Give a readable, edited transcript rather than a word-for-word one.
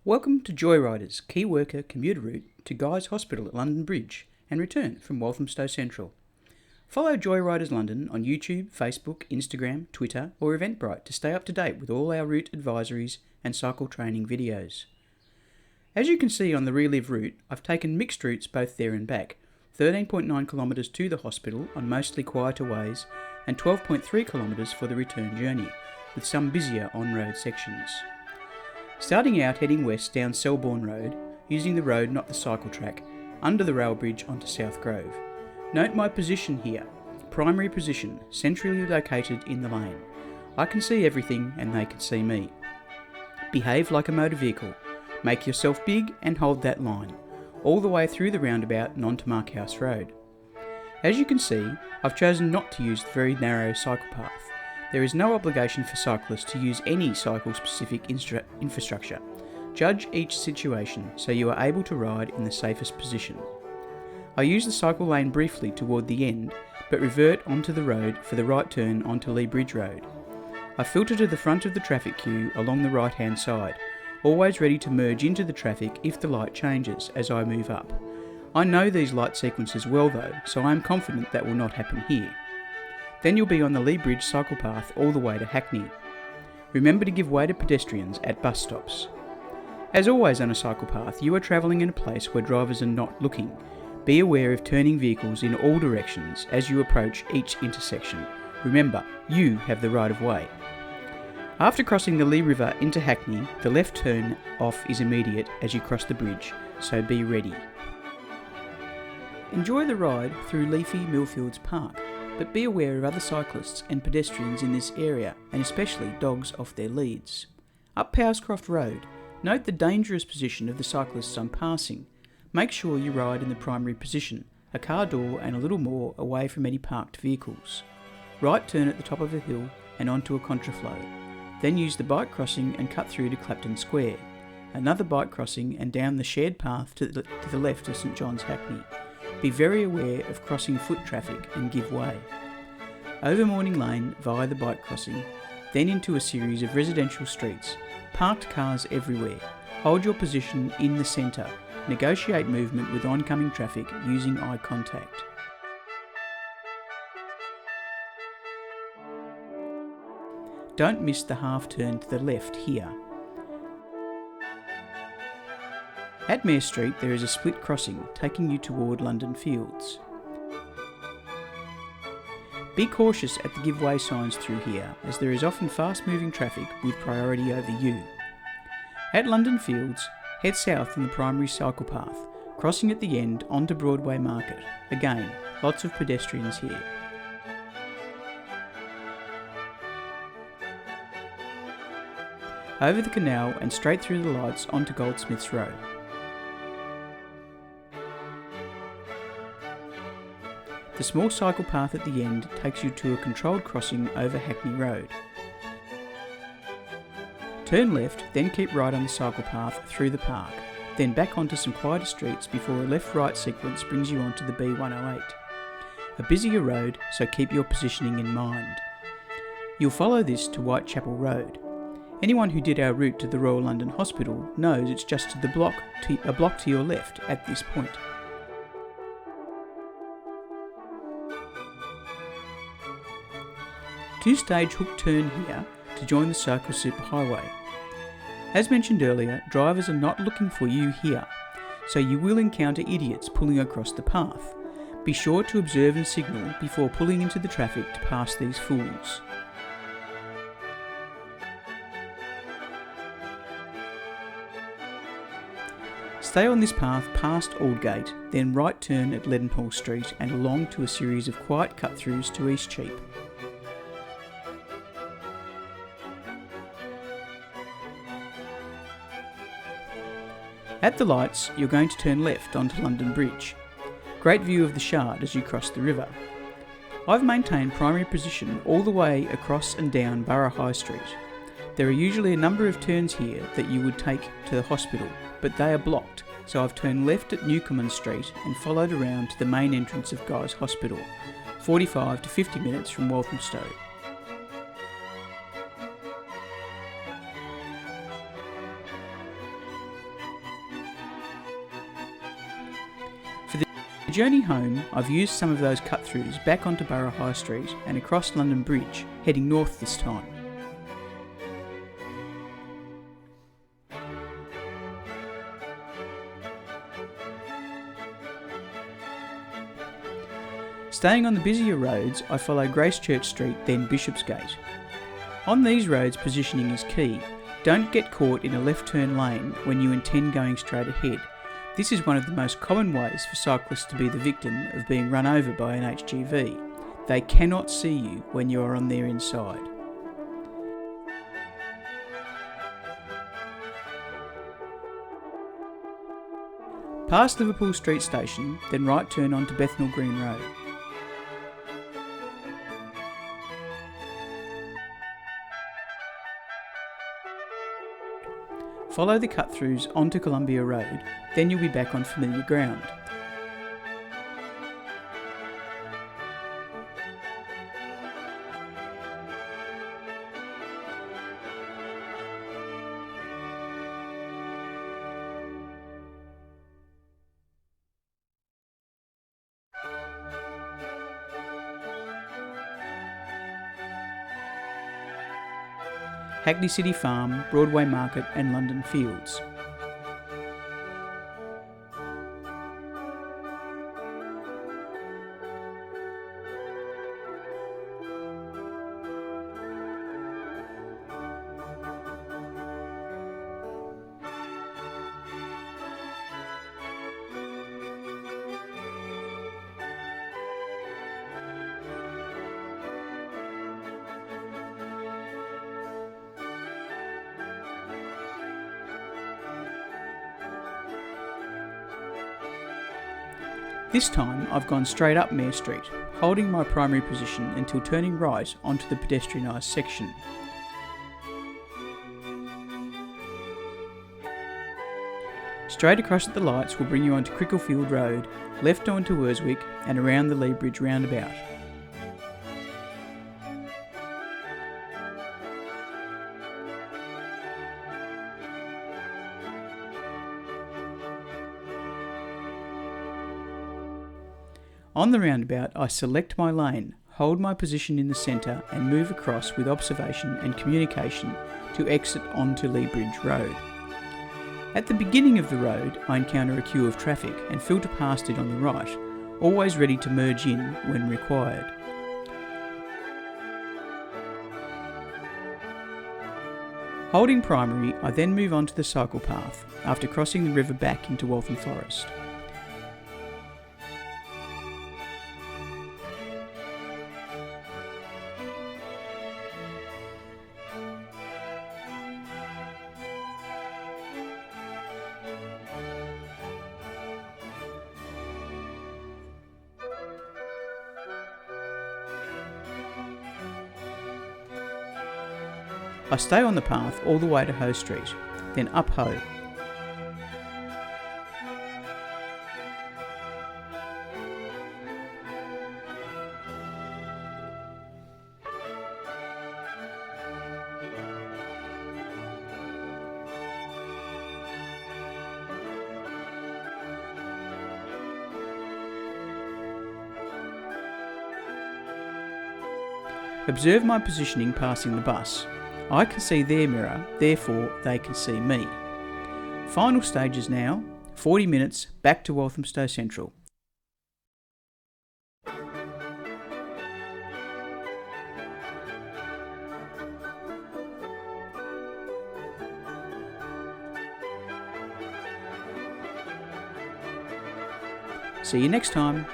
Welcome to Joyrider's Key Worker Commuter route to Guy's Hospital at London Bridge and return from Walthamstow Central. Follow Joyriders London on YouTube, Facebook, Instagram, Twitter or Eventbrite to stay up to date with all our route advisories and cycle training videos. As you can see on the Relive route, I've taken mixed routes both there and back, 13.9 kilometres to the hospital on mostly quieter ways and 12.3 kilometres for the return journey, with some busier on-road sections. Starting out heading west down Selborne Road, using the road not the cycle track, under the rail bridge onto South Grove. Note my position here, primary position, centrally located in the lane. I can see everything and they can see me. Behave like a motor vehicle, make yourself big and hold that line, all the way through the roundabout and onto Markhouse Road. As you can see, I've chosen not to use the very narrow cycle path. There is no obligation for cyclists to use any cycle-specific infrastructure. Judge each situation so you are able to ride in the safest position. I use the cycle lane briefly toward the end, but revert onto the road for the right turn onto Lee Bridge Road. I filter to the front of the traffic queue along the right-hand side, always ready to merge into the traffic if the light changes as I move up. I know these light sequences well though, so I am confident that will not happen here. Then you'll be on the Lee Bridge cycle path all the way to Hackney. Remember to give way to pedestrians at bus stops. As always on a cycle path, you are travelling in a place where drivers are not looking. Be aware of turning vehicles in all directions as you approach each intersection. Remember, you have the right of way. After crossing the Lee River into Hackney, the left turn off is immediate as you cross the bridge, so be ready. Enjoy the ride through leafy Millfields Park, but be aware of other cyclists and pedestrians in this area, and especially dogs off their leads. Up Powerscroft Road, note the dangerous position of the cyclists I'm passing. Make sure you ride in the primary position, a car door and a little more away from any parked vehicles. Right turn at the top of a hill and onto a contraflow. Then use the bike crossing and cut through to Clapton Square. Another bike crossing and down the shared path to the left of St John's Hackney. Be very aware of crossing foot traffic and give way. Over Morning Lane via the bike crossing, then into a series of residential streets. Parked cars everywhere. Hold your position in the centre. Negotiate movement with oncoming traffic using eye contact. Don't miss the half turn to the left here. At Mare Street there is a split crossing taking you toward London Fields. Be cautious at the give way signs through here as there is often fast moving traffic with priority over you. At London Fields, head south on the primary cycle path, crossing at the end onto Broadway Market. Again, lots of pedestrians here. Over the canal and straight through the lights onto Goldsmiths Road. The small cycle path at the end takes you to a controlled crossing over Hackney Road. Turn left, then keep right on the cycle path through the park, then back onto some quieter streets before a left-right sequence brings you onto the B108. A busier road, so keep your positioning in mind. You'll follow this to Whitechapel Road. Anyone who did our route to the Royal London Hospital knows it's just to a block to your left at this point. Two-stage hook turn here to join the Cycle Super Highway. As mentioned earlier, drivers are not looking for you here, so you will encounter idiots pulling across the path. Be sure to observe and signal before pulling into the traffic to pass these fools. Stay on this path past Aldgate, then right turn at Leadenhall Street and along to a series of quiet cut-throughs to Eastcheap. At the lights, you're going to turn left onto London Bridge. Great view of the Shard as you cross the river. I've maintained primary position all the way across and down Borough High Street. There are usually a number of turns here that you would take to the hospital, but they are blocked, so I've turned left at Newcomen Street and followed around to the main entrance of Guy's Hospital, 45 to 50 minutes from Walthamstow. journey home, I've used some of those cut-throughs back onto Borough High Street and across London Bridge, heading north this time. Staying on the busier roads, I follow Gracechurch Street, then Bishopsgate. On these roads, positioning is key. Don't get caught in a left turn lane when you intend going straight ahead. This is one of the most common ways for cyclists to be the victim of being run over by an HGV. They cannot see you when you are on their inside. Past Liverpool Street Station, then right turn onto Bethnal Green Road. Follow the cut-throughs onto Columbia Road, then you'll be back on familiar ground. Hackney City Farm, Broadway Market and London Fields. This time I've gone straight up Mare Street, holding my primary position until turning right onto the pedestrianised section. Straight across at the lights will bring you onto Cricklefield Road, left onto Urswick and around the Lee Bridge roundabout. On the roundabout, I select my lane, hold my position in the centre and move across with observation and communication to exit onto Lee Bridge Road. At the beginning of the road, I encounter a queue of traffic and filter past it on the right, always ready to merge in when required. Holding primary, I then move on to the cycle path after crossing the river back into Waltham Forest. I stay on the path all the way to Hoe Street, then up Hoe. Observe my positioning passing the bus. I can see their mirror, therefore they can see me. Final stages now, 40 minutes back to Walthamstow Central. See you next time.